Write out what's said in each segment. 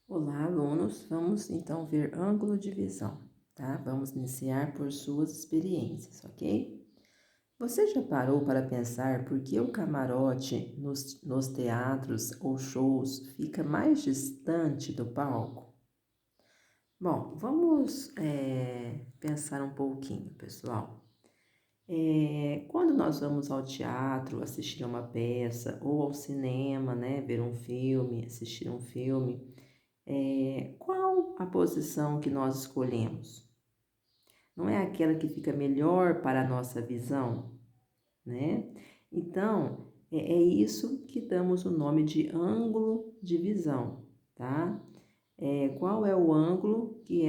Olá, alunos. Vamos então ver ângulo de visão, tá? Vamos iniciar por suas experiências, ok? Você já parou para pensar por que o camarote nos teatros ou shows fica mais distante do palco? Bom, vamos pensar um pouquinho, pessoal. Quando nós vamos ao teatro assistir a uma peça ou ao cinema, né, ver um filme, assistir um filme, qual a posição que nós escolhemos? Não é aquela que fica melhor para a nossa visão, né? Então, é isso que damos o nome de ângulo de visão, tá? Qual é o ângulo que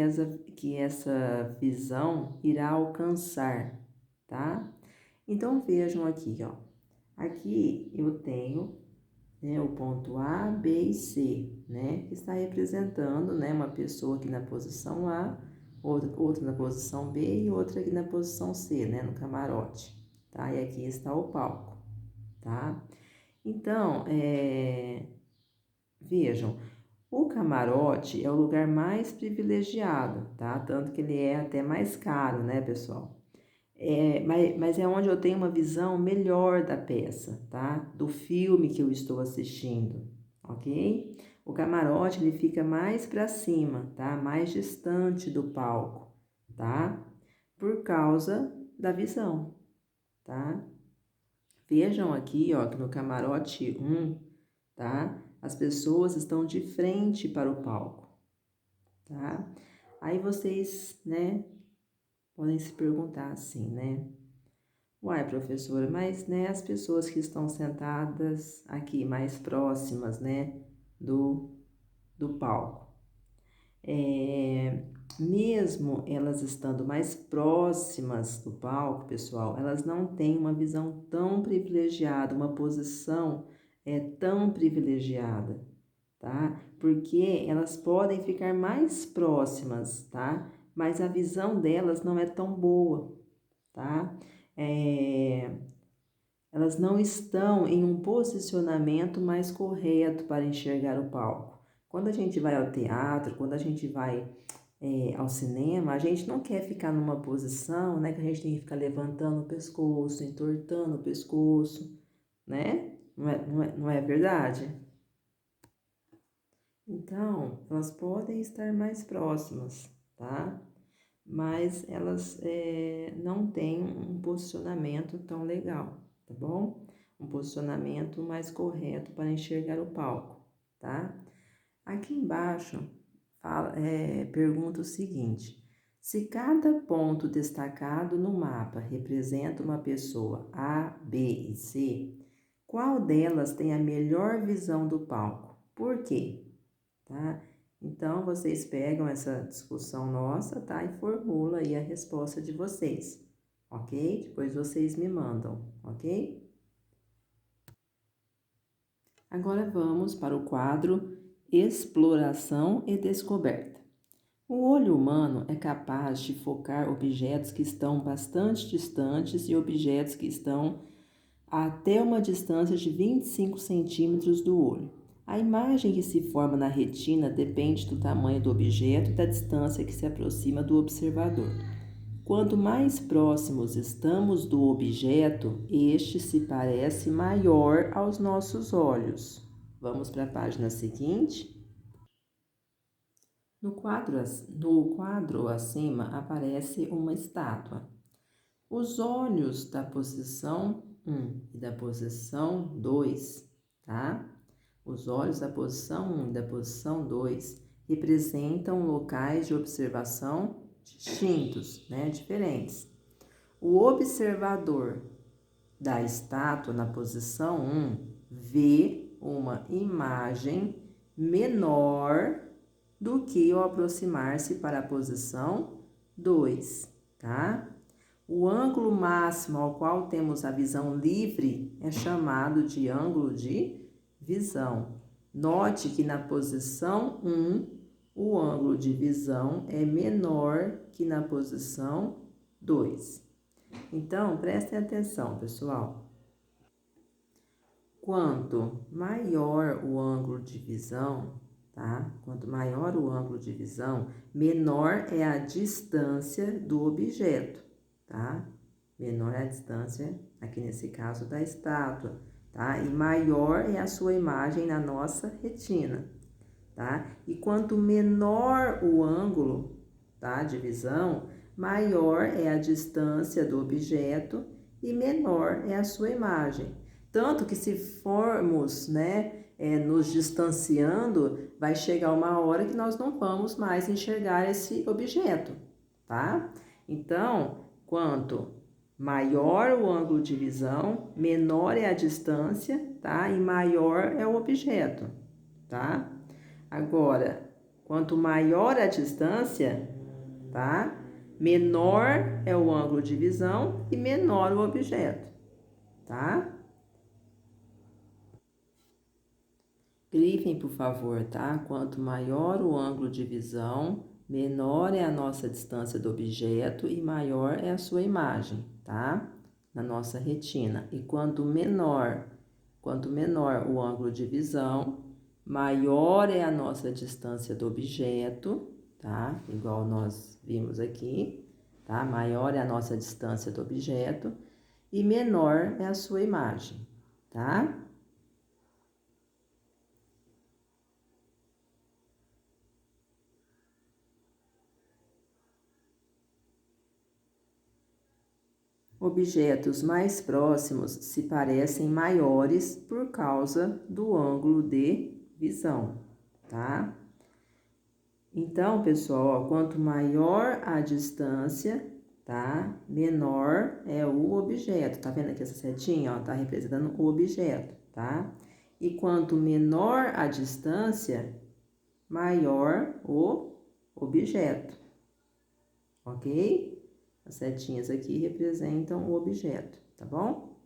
essa visão irá alcançar, tá? Então, vejam aqui, ó. Aqui eu tenho, né, o ponto A, B e C, né, que está representando, né, uma pessoa aqui na posição A, outra na posição B e outra aqui na posição C, né, no camarote, tá? E aqui está o palco, tá? Então, vejam, o camarote é o lugar mais privilegiado, tá? Tanto que ele é até mais caro, né, pessoal? Mas é onde eu tenho uma visão melhor da peça, tá? Do filme que eu estou assistindo, ok? O camarote ele fica mais para cima, tá? Mais distante do palco, tá? Por causa da visão, tá? Vejam aqui, ó, que no camarote 1, tá? As pessoas estão de frente para o palco, tá? Aí vocês, né, podem se perguntar assim, né? Uai, professora, mas né, as pessoas que estão sentadas aqui mais próximas, né, do, do palco, é, mesmo elas estando mais próximas do palco, pessoal, elas não têm uma visão tão privilegiada, uma posição tão privilegiada, tá? Porque elas podem ficar mais próximas, tá? Mas a visão delas não é tão boa, tá? É, elas não estão em um posicionamento mais correto para enxergar o palco. Quando a gente vai ao teatro, quando a gente vai ao cinema, a gente não quer ficar numa posição, né, que a gente tem que ficar levantando o pescoço, entortando o pescoço, né? Não é verdade? Então, elas podem estar mais próximas, tá? Mas elas não têm um posicionamento tão legal, tá bom? Um posicionamento mais correto para enxergar o palco, tá? Aqui embaixo pergunta o seguinte: se cada ponto destacado no mapa representa uma pessoa A, B e C, qual delas tem a melhor visão do palco? Por quê? Tá? Então, vocês pegam essa discussão nossa, tá? E formula aí a resposta de vocês, ok? Depois vocês me mandam, ok? Agora vamos para o quadro Exploração e Descoberta. O olho humano é capaz de focar objetos que estão bastante distantes e objetos que estão até uma distância de 25 centímetros do olho. A imagem que se forma na retina depende do tamanho do objeto e da distância que se aproxima do observador. Quanto mais próximos estamos do objeto, este se parece maior aos nossos olhos. Vamos para a página seguinte. No quadro acima aparece uma estátua. Os olhos da posição 1 e da posição 2, tá? Os olhos da posição 1 e da posição 2 representam locais de observação distintos, né? Diferentes. O observador da estátua na posição 1 vê uma imagem menor do que ao aproximar-se para a posição 2, tá? O ângulo máximo ao qual temos a visão livre é chamado de ângulo de visão. Note que na posição 1, o ângulo de visão é menor que na posição 2. Então, prestem atenção, pessoal. Quanto maior o ângulo de visão, tá? Quanto maior o ângulo de visão, menor é a distância do objeto, tá? Menor é a distância, aqui nesse caso, da estátua, tá? E maior é a sua imagem na nossa retina, tá? E quanto menor o ângulo, tá, de visão, maior é a distância do objeto e menor é a sua imagem. Tanto que se formos, né, nos distanciando, vai chegar uma hora que nós não vamos mais enxergar esse objeto, tá? Então, quanto maior o ângulo de visão, menor é a distância, tá? E maior é o objeto, tá? Agora, quanto maior a distância, tá? Menor é o ângulo de visão e menor o objeto, tá? Grifem, por favor, tá? Quanto maior o ângulo de visão, menor é a nossa distância do objeto e maior é a sua imagem, tá? Na nossa retina. E quanto menor o ângulo de visão, maior é a nossa distância do objeto, tá? Igual nós vimos aqui, tá? Maior é a nossa distância do objeto e menor é a sua imagem, tá? Objetos mais próximos se parecem maiores por causa do ângulo de visão, tá? Então, pessoal, ó, quanto maior a distância, tá? Menor é o objeto. Tá vendo aqui essa setinha, ó? Tá representando o objeto, tá? E quanto menor a distância, maior o objeto, ok? As setinhas aqui representam o objeto, tá bom?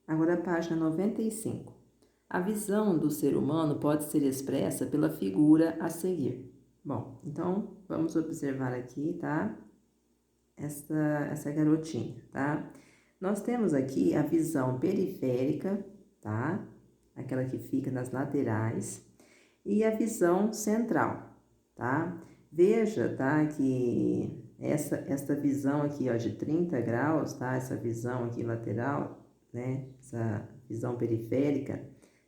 Agora a página 95. A visão do ser humano pode ser expressa pela figura a seguir. Bom, então vamos observar aqui, tá? Essa garotinha, tá? Nós temos aqui a visão periférica, tá? Aquela que fica nas laterais, e a visão central, tá? Veja, tá, que esta visão aqui, ó, de 30 graus, tá? Essa visão aqui lateral, né? Essa visão periférica,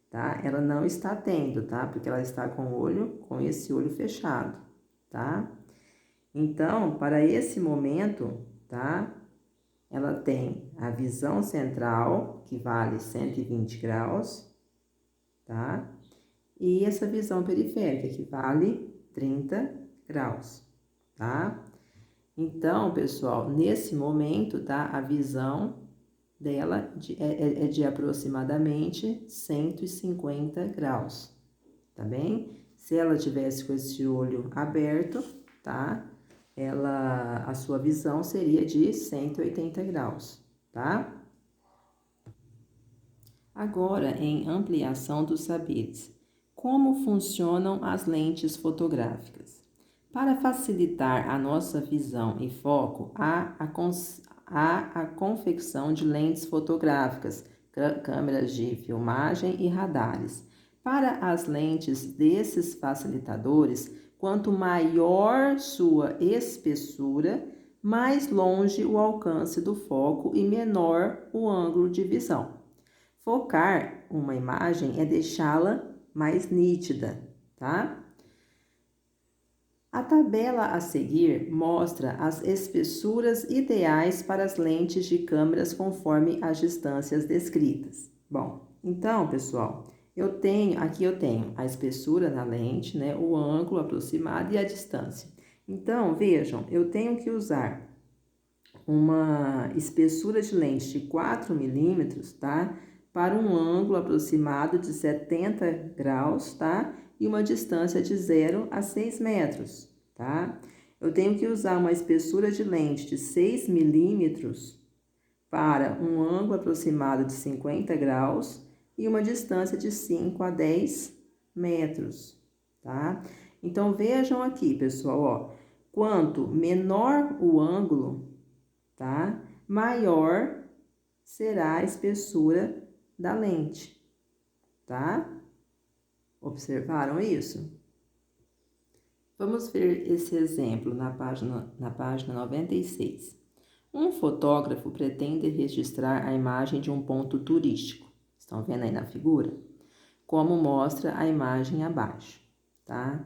tá? Ela não está tendo, tá? Porque ela está com esse olho fechado, tá? Então, para esse momento, tá? Ela tem a visão central, que vale 120 graus, tá? E essa visão periférica, que vale 30 graus, tá? Então, pessoal, nesse momento, tá? A visão dela é de aproximadamente 150 graus, tá bem? Se ela tivesse com esse olho aberto, tá? A sua visão seria de 180 graus, tá? Agora, em ampliação dos saberes. Como funcionam as lentes fotográficas? Para facilitar a nossa visão e foco, há a confecção de lentes fotográficas, câmeras de filmagem e radares. Para as lentes desses facilitadores, quanto maior sua espessura, mais longe o alcance do foco e menor o ângulo de visão. Focar uma imagem é deixá-la mais nítida, tá? A tabela a seguir mostra as espessuras ideais para as lentes de câmeras conforme as distâncias descritas. Bom, então, pessoal, aqui eu tenho a espessura na lente, né, o ângulo aproximado e a distância. Então, vejam, eu tenho que usar uma espessura de lente de 4 milímetros, tá? Para um ângulo aproximado de 70 graus, tá? E uma distância de 0 a 6 metros, tá? Eu tenho que usar uma espessura de lente de 6 milímetros para um ângulo aproximado de 50 graus e uma distância de 5 a 10 metros, tá? Então, vejam aqui, pessoal, ó, quanto menor o ângulo, tá? Maior será a espessura da lente, tá? Observaram isso? Vamos ver esse exemplo na página 96. Um fotógrafo pretende registrar a imagem de um ponto turístico. Estão vendo aí na figura? Como mostra a imagem abaixo, tá?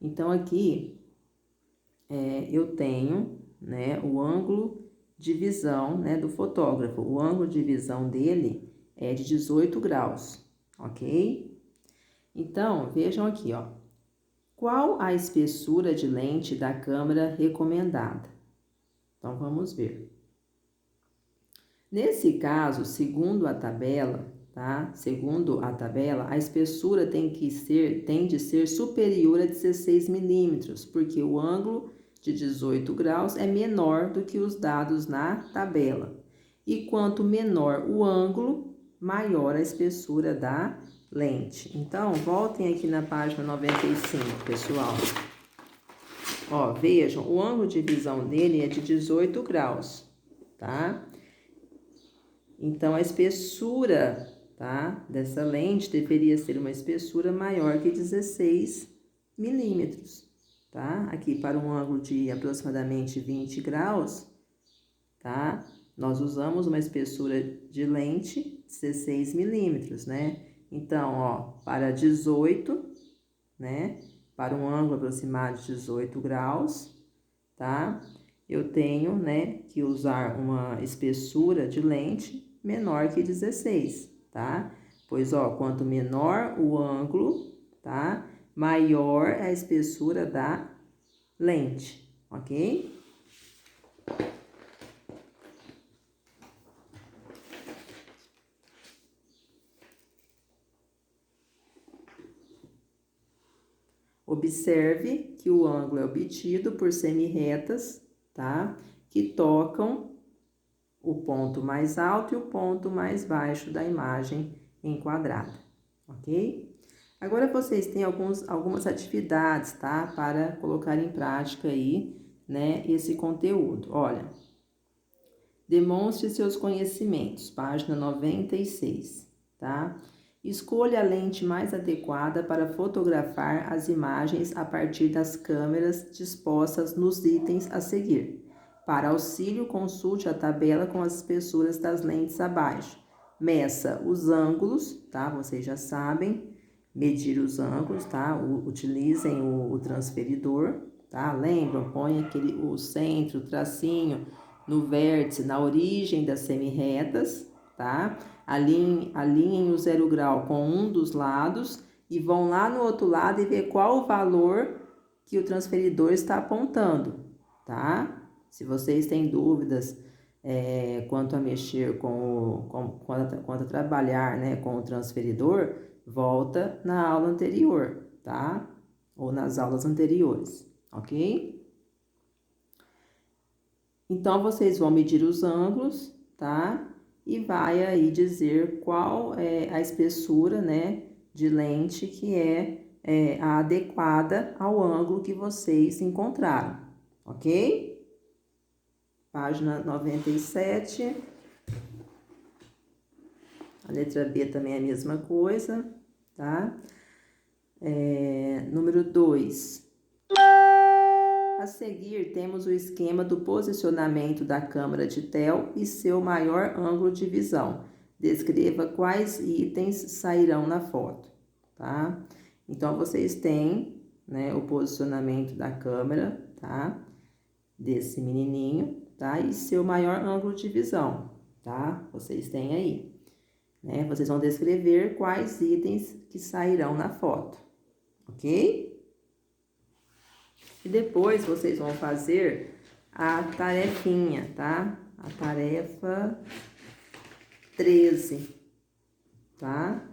Então, aqui eu tenho, né, o ângulo de visão, né, do fotógrafo. O ângulo de visão dele é de 18 graus, ok? Então, vejam aqui, ó. Qual a espessura de lente da câmera recomendada? Então, vamos ver. Nesse caso, segundo a tabela, tá? Segundo a tabela, a espessura tem de ser superior a 16 milímetros, porque o ângulo de 18 graus é menor do que os dados na tabela. E quanto menor o ângulo, maior a espessura da lente. Então, voltem aqui na página 95, pessoal. Ó, vejam, o ângulo de visão dele é de 18 graus, tá? Então, a espessura, tá, dessa lente deveria ser uma espessura maior que 16 milímetros, tá? Aqui, para um ângulo de aproximadamente 20 graus, tá? Nós usamos uma espessura de lente 16 milímetros, né? Então, ó, para 18, né? Para um ângulo aproximado de 18 graus, tá? Eu tenho, né, que usar uma espessura de lente menor que 16, tá? Pois, ó, quanto menor o ângulo, tá? Maior é a espessura da lente, ok? Observe que o ângulo é obtido por semirretas, tá? Que tocam o ponto mais alto e o ponto mais baixo da imagem enquadrada, ok? Agora vocês têm algumas atividades, tá? Para colocar em prática aí, né, esse conteúdo. Olha, demonstre seus conhecimentos, página 96, tá? Escolha a lente mais adequada para fotografar as imagens a partir das câmeras dispostas nos itens a seguir. Para auxílio, consulte a tabela com as espessuras das lentes abaixo. Meça os ângulos, tá? Vocês já sabem medir os ângulos, tá? Utilizem o transferidor, tá? Lembram? Põe o centro, o tracinho no vértice, na origem das semirretas, tá? Alinhem o 0 grau com um dos lados e vão lá no outro lado e ver qual o valor que o transferidor está apontando, tá? Se vocês têm dúvidas quanto a mexer quanto a trabalhar, né, com o transferidor, volta na aula anterior, tá? Ou nas aulas anteriores, ok? Então, vocês vão medir os ângulos, tá? E vai aí dizer qual é a espessura, né, de lente que é a adequada ao ângulo que vocês encontraram, ok? Página 97. A letra B também é a mesma coisa, tá? Número 2. A seguir, temos o esquema do posicionamento da câmera de TEL e seu maior ângulo de visão. Descreva quais itens sairão na foto, tá? Então, vocês têm, né, o posicionamento da câmera, tá? Desse menininho, tá? E seu maior ângulo de visão, tá? Vocês têm aí, né? Vocês vão descrever quais itens que sairão na foto, ok? E depois vocês vão fazer a tarefinha, tá? A tarefa 13, tá?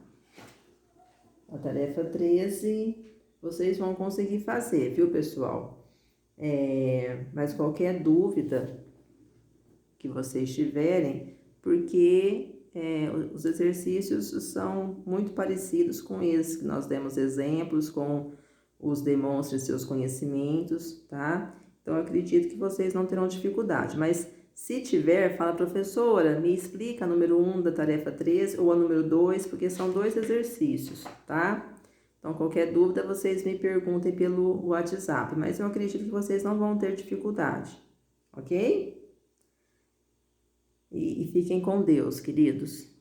A tarefa 13 vocês vão conseguir fazer, viu, pessoal? Mas qualquer dúvida que vocês tiverem, porque os exercícios são muito parecidos com esses que nós demos exemplos, com os demonstre seus conhecimentos, tá? Então, eu acredito que vocês não terão dificuldade, mas se tiver, fala, professora, me explica a número 1 da tarefa 13 ou a número 2, porque são 2 exercícios, tá? Então, qualquer dúvida, vocês me perguntem pelo WhatsApp, mas eu acredito que vocês não vão ter dificuldade, ok? E fiquem com Deus, queridos.